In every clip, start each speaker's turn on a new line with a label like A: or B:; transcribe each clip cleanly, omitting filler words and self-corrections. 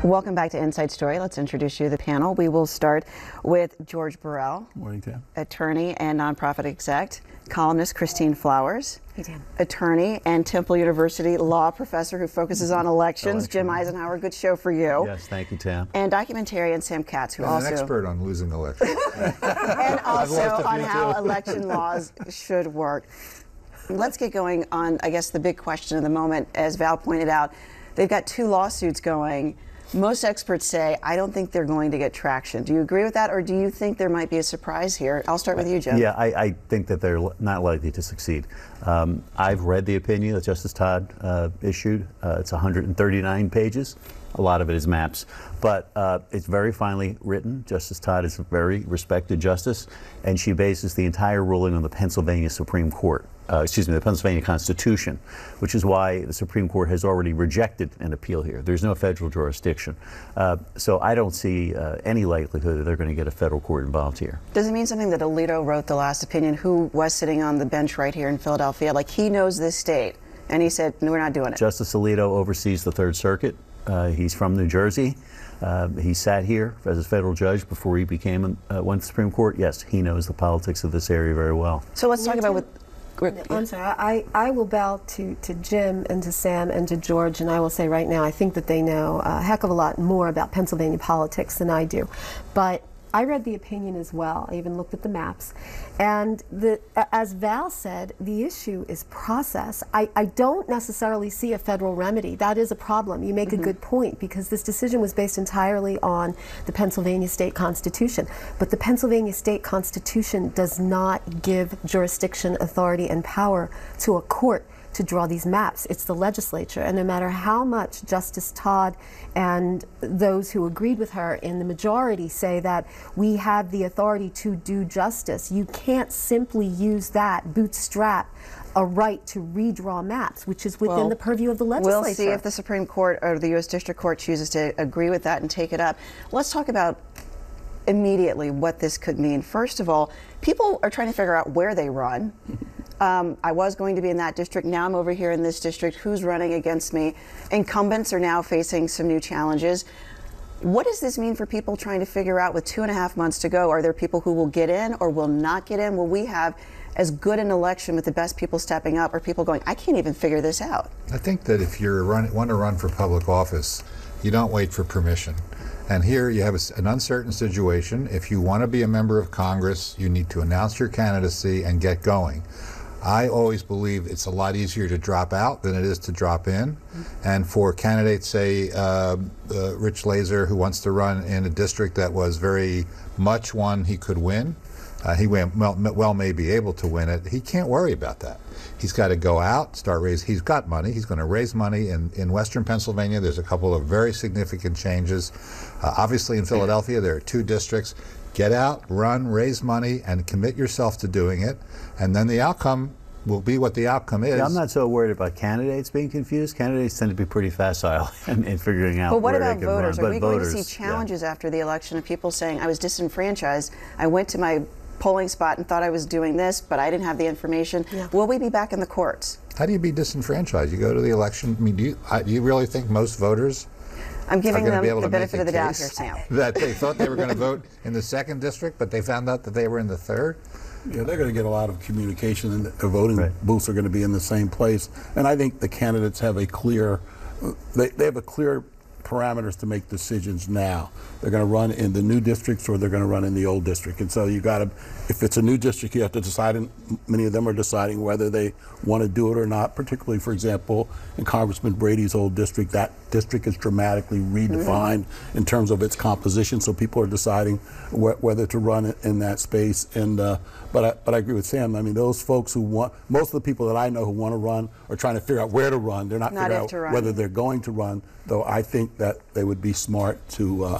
A: Welcome back to Inside Story. Let's introduce you to the panel. We will start with George Burrell.
B: Morning, Tam.
A: Attorney and nonprofit exec. Columnist Christine Flowers.
C: Hey, Tam.
A: Attorney and Temple University law professor who focuses on elections. Jim Eisenhower, good show for you.
B: Yes, thank you, Tam.
A: And documentarian Sam Katz, who also
D: an expert on losing elections.
A: and also on how election laws should work. Let's get going on, I guess, the big question of the moment. As Val pointed out, they've got 2 lawsuits going. Most experts say, I don't think they're going to get traction. Do you agree with that, or do you think there might be a surprise here? I'll start with you, Jim.
B: Yeah, I think that they're not likely to succeed. I've read the opinion that Justice Todd issued. It's 139 pages. A lot of it is maps, but it's very finely written. Justice Todd is a very respected justice, and she bases the entire ruling on the Pennsylvania Supreme Court. The Pennsylvania Constitution, which is why the Supreme Court has already rejected an appeal here. There's no federal jurisdiction. So I don't see any likelihood that they're going to get a federal court involved here.
A: Does it mean something that Alito wrote the last opinion, who was sitting on the bench right here in Philadelphia? Like, he knows this state, and he said, no, we're not doing it.
B: Justice Alito oversees the Third Circuit. He's from New Jersey. He sat here as a federal judge before he went to the Supreme Court. Yes, he knows the politics of this area very well.
A: So let's talk about what...
C: I'm sorry, I will bow to Jim and to Sam and to George, and I will say right now, I think that they know a heck of a lot more about Pennsylvania politics than I do. But I read the opinion as well. I even looked at the maps. And as Val said, the issue is process. I don't necessarily see a federal remedy. That is a problem. You make a good point, because this decision was based entirely on the Pennsylvania state constitution. But the Pennsylvania state constitution does not give jurisdiction, authority, and power to a court to draw these maps. It's the legislature, and no matter how much Justice Todd and those who agreed with her in the majority say that we have the authority to do justice, you can't simply use that, bootstrap a right to redraw maps, which is within the purview of the legislature.
A: We'll see if the Supreme Court or the U.S. District Court chooses to agree with that and take it up. Let's talk about immediately what this could mean. First of all, people are trying to figure out where they run. I was going to be in that district. Now I'm over here in this district. Who's running against me? Incumbents are now facing some new challenges. What does this mean for people trying to figure out with 2.5 months to go? Are there people who will get in or will not get in? Will we have as good an election with the best people stepping up, or people going, I can't even figure this out?
D: I think that if you want to run for public office, you don't wait for permission. And here you have an uncertain situation. If you want to be a member of Congress, you need to announce your candidacy and get going. I always believe it's a lot easier to drop out than it is to drop in. And for candidates, say, Rich Laser, who wants to run in a district that was very much one he could win, he well may be able to win it. He can't worry about that. He's got to go out, start raising. He's got money. He's going to raise money in Western Pennsylvania. There's a couple of very significant changes. Obviously, in Philadelphia, there are 2 districts. Get out, run, raise money, and commit yourself to doing it. And then the outcome will be what the outcome is.
B: Yeah, I'm not so worried about candidates being confused. Candidates tend to be pretty facile in figuring out where they can run.
A: But what about voters? Are we going to see
B: voters,
A: challenges after the election of people saying, I was disenfranchised, I went to my polling spot and thought I was doing this, but I didn't have the information. Will we be back in the courts?
D: How do you be disenfranchised? You go to the election. I mean, do you really think most voters
A: I'm giving them
D: be able
A: the
D: to make
A: benefit
D: a
A: of the doubt
D: case
A: here, Sam.
D: that they thought they were going to vote in the 2nd district, but they found out that they were in the 3rd?
E: Yeah, they're going to get a lot of communication, and the voting booths are going to be in the same place. And I think the candidates have a clear, they have a clear parameters to make decisions now. They're going to run in the new districts or they're going to run in the old district. And so you got to, if it's a new district, you have to decide, and many of them are deciding whether they want to do it or not, particularly, for example, in Congressman Brady's old district. That district is dramatically redefined in terms of its composition, so people are deciding whether to run in that space. And but I agree with Sam. I mean, those folks who want, most of the people that I know who want to run are trying to figure out where to run. They're not figuring out whether they're going to run, though I think that they would be smart to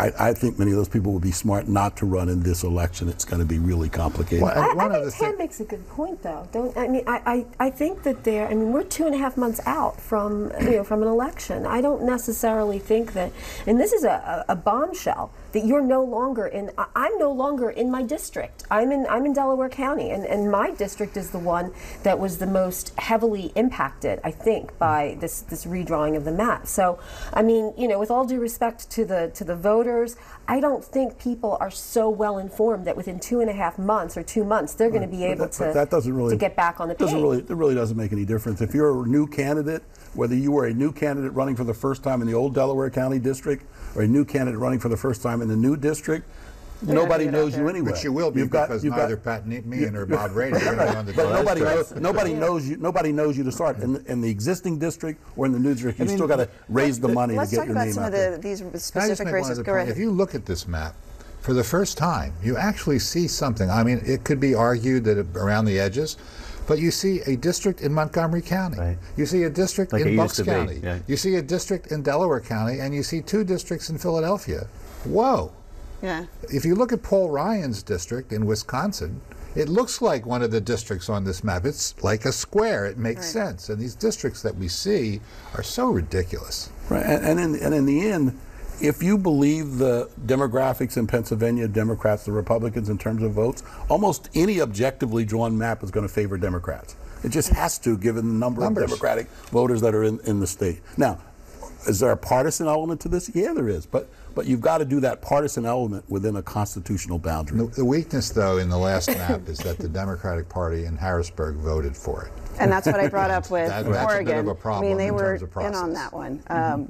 E: I think many of those people would be smart not to run in this election. It's going to be really complicated.
D: Well,
C: I think Ted makes a good point, though. I think that we're 2.5 months out from from an election. I don't necessarily think that, and this is a bombshell, that you're no longer in. I'm no longer in my district. I'm in Delaware County, and my district is the one that was the most heavily impacted, I think, by this redrawing of the map. So, with all due respect to the voters, I don't think people are so well informed that within 2.5 months or 2 months they're going to be able to get back on the page.
E: It really doesn't make any difference. If you're a new candidate, whether you were a new candidate running for the first time in the old Delaware County district or a new candidate running for the first time in the new district, nobody knows you anyway.
D: But you will be, because neither Pat Meehan or Bob Brady are going to run the
E: But nobody knows you. Nobody knows you to start in the existing district or in the new district. You still got to raise the money to get your name out there.
A: Let's talk about some of these specific races. Go ahead.
D: If you look at this map, for the first time, you actually see something. It could be argued that around the edges, but you see a district in Montgomery County. Right. You see a district in Bucks County. Yeah. You see a district in Delaware County, and you see 2 districts in Philadelphia. Whoa.
A: Yeah.
D: If you look at Paul Ryan's district in Wisconsin, it looks like one of the districts on this map. It's like a square. It makes sense. And these districts that we see are so ridiculous.
E: Right. And in the end, if you believe the demographics in Pennsylvania, Democrats, the Republicans in terms of votes, almost any objectively drawn map is going to favor Democrats. It just has to, given the number of Democratic voters that are in the state. Now, is there a partisan element to this? Yeah, there is. But you've got to do that partisan element within a constitutional boundary.
D: The weakness, though, in the last map is that the Democratic Party in Harrisburg voted for it.
A: And that's what I brought up with Oregon.
D: That's a bit of a problem.
A: They were
D: in
A: on that one.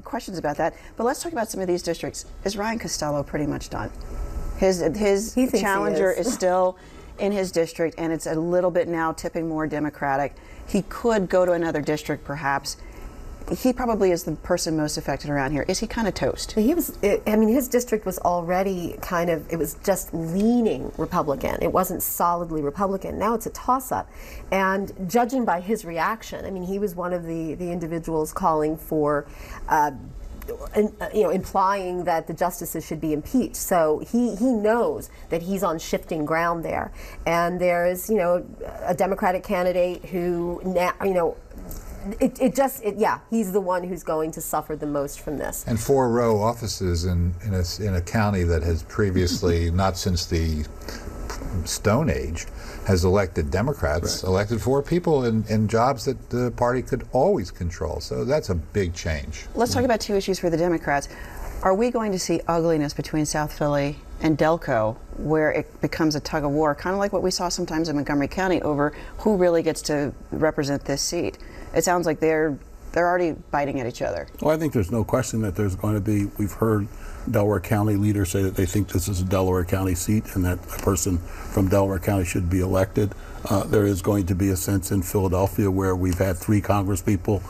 A: Questions about that. But let's talk about some of these districts. Is Ryan Costello pretty much done? His challenger is still in his district, and it's a little bit now tipping more Democratic. He could go to another district, perhaps. He probably is the person most affected around here. Is he kind of toast?
C: His district was already it was just leaning Republican. It wasn't solidly Republican. Now it's a toss-up. And judging by his reaction, he was one of the individuals calling for implying that the justices should be impeached. So he knows that he's on shifting ground there. And there is, a Democratic candidate who now, he's the one who's going to suffer the most from this.
D: And 4-row offices in a county that has previously, not since the Stone Age, has elected Democrats, elected 4 people in jobs that the party could always control. So that's a big change.
A: Let's talk about 2 issues for the Democrats. Are we going to see ugliness between South Philly and Delco, where it becomes a tug of war, kind of like what we saw sometimes in Montgomery County over who really gets to represent this seat? It sounds like they're already biting at each other.
E: Well, I think there's no question that there's going to be, we've heard Delaware County leaders say that they think this is a Delaware County seat and that a person from Delaware County should be elected. There is going to be a sense in Philadelphia where we've had 3 congresspeople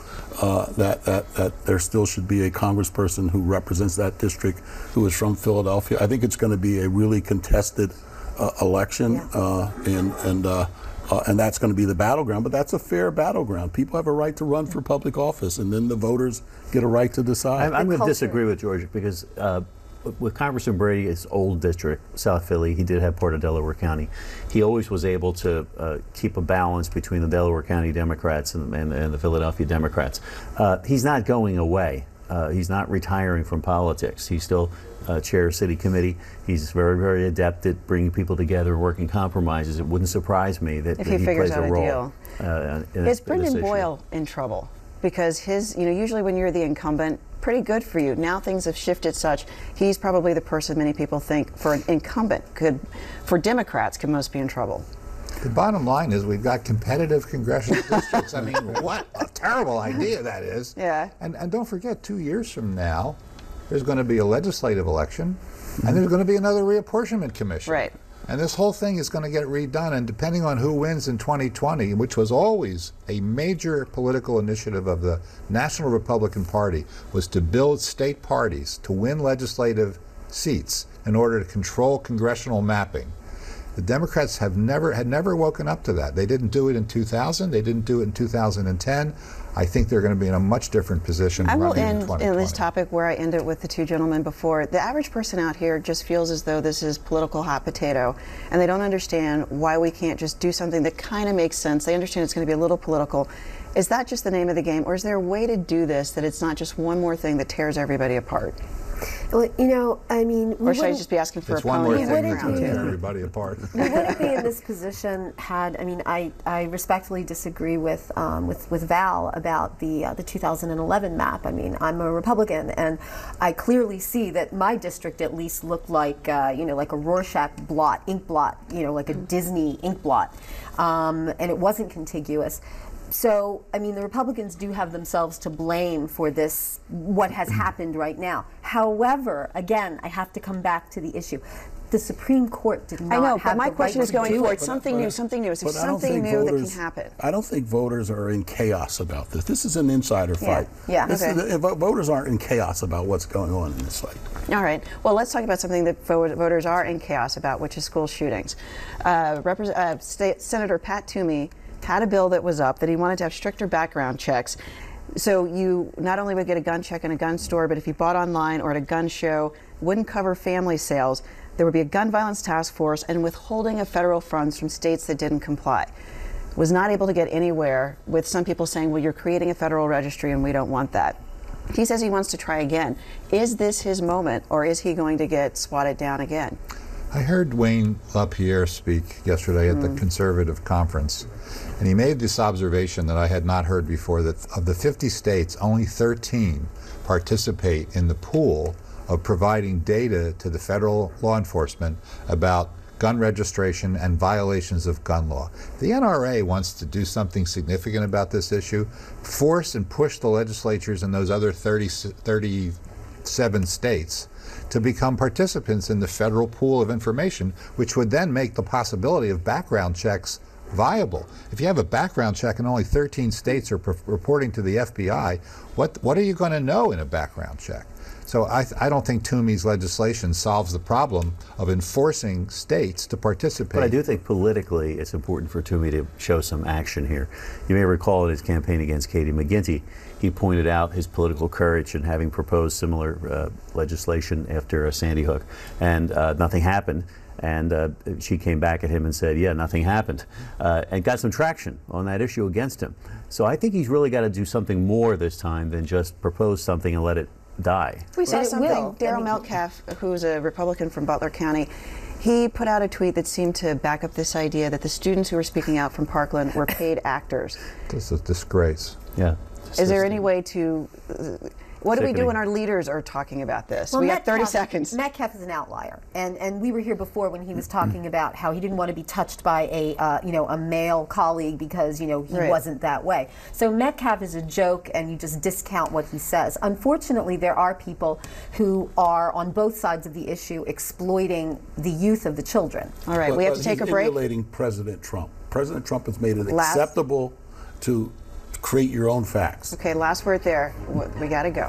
E: that there still should be a congressperson who represents that district who is from Philadelphia. I think it's going to be a really contested election, and that's going to be the battleground, but that's a fair battleground. People have a right to run for public office, and then the voters get a right to decide.
B: I'm going to disagree with George, because with Congressman Brady's old district, South Philly, he did have part of Delaware County. He always was able to keep a balance between the Delaware County Democrats and the Philadelphia Democrats. He's not going away. He's not retiring from politics. He still chairs city committee. He's very, very adept at bringing people together and working compromises. It wouldn't surprise me that he plays a role.
A: Is Brendan Boyle in trouble? Because his, usually when you're the incumbent, pretty good for you. Now things have shifted such. He's probably the person many people think for an incumbent for Democrats could most be in trouble.
D: The bottom line is we've got competitive congressional districts. What a terrible idea that is.
A: Yeah.
D: And don't forget, 2 years from now, there's going to be a legislative election, and there's going to be another reapportionment commission.
A: Right.
D: And this whole thing is going to get redone, and depending on who wins in 2020, which was always a major political initiative of the National Republican Party, was to build state parties to win legislative seats in order to control congressional mapping. The Democrats had never woken up to that. They didn't do it in 2000. They didn't do it in 2010. I think they're going to be in a much different position
A: I will
D: running in
A: end
D: 2020.
A: in this topic where I ended with the two gentlemen before. The average person out here just feels as though this is political hot potato, and they don't understand why we can't just do something that kind of makes sense. They understand it's going to be a little political. Is that just the name of the game, or is there a way to do this that it's not just one more thing that tears everybody apart?
C: Well, you know, I mean,
A: Or should I just be asking for
D: It's
A: a
D: one more
A: pony
D: thing
A: in the
D: that's going to
A: ground?
D: tear everybody apart.
C: we wouldn't be in this position had, I mean, I respectfully disagree with Val about the 2011 map. I mean, I'm a Republican, and I clearly see that my district at least looked like, you know, like a Rorschach blot, ink blot, you know, like a Disney ink blot, and it wasn't contiguous. So, I mean, the Republicans do have themselves to blame for this, what has happened right now. However, again, I have to come back to the issue. The Supreme Court did not
A: I know,
C: have
A: but my
C: the
A: question
C: right
A: is
C: to
A: going
C: do
A: forward.
C: it.
A: Something new, something new. Is there
E: But I don't
A: something
E: think
A: new that can
E: voters-
A: happen?
E: I don't think voters are in chaos about this. This is an insider fight.
C: Yeah.
E: This
A: Okay.
E: is voters aren't in chaos about what's going on in this fight.
A: All right. Well, let's talk about something that voters are in chaos about, which is school shootings. Senator Pat Toomey had a bill that was up that he wanted to have stricter background checks. So you not only would get a gun check in a gun store, but if you bought online or at a gun show, wouldn't cover family sales. There would be a gun violence task force and withholding of federal funds from states that didn't comply. Was not able to get anywhere, with some people saying, well, you're creating a federal registry and we don't want that. He says he wants to try again. Is this his moment, or is he going to get swatted down again?
D: I heard Wayne LaPierre speak yesterday at the Conservative Conference, and he made this observation that I had not heard before, that of the 50 states, only 13 participate in the pool of providing data to the federal law enforcement about gun registration and violations of gun law. The NRA wants to do something significant about this issue, force and push the legislatures in those other 37 states to become participants in the federal pool of information, which would then make the possibility of background checks viable. If you have a background check and only 13 states are reporting to the FBI, what are you going to know in a background check? So I don't think Toomey's legislation solves the problem of enforcing states to participate.
B: But I do think politically it's important for Toomey to show some action here. You may recall in his campaign against Katie McGinty, he pointed out his political courage in having proposed similar legislation after Sandy Hook, and nothing happened. And she came back at him and said, yeah, nothing happened, and got some traction on that issue against him. So I think he's really got to do something more this time than just propose something and let it die.
A: We saw
C: But it
A: something.
C: will.
A: Daryl Metcalf, who's a Republican from Butler County, he put out a tweet that seemed to back up this idea that the students who were speaking out from Parkland were paid actors.
D: This is a disgrace.
B: Yeah.
A: Is there any way to... What do we do
B: Sickening.
A: when our leaders are talking about this?
C: Well,
A: We have 30 seconds.
C: Metcalf is an outlier, and we were here before when he was talking about how he didn't want to be touched by a a male colleague because he
A: Right.
C: wasn't that way. So Metcalf is a joke, and you just discount what he says. Unfortunately, there are people who are on both sides of the issue exploiting the youth of the children.
A: All right, we have to
E: But
A: take a
E: he's
A: break.
E: emulating President Trump. President Trump has made it
A: Last-
E: acceptable to create your own facts.
A: Okay, last word there. We got to go.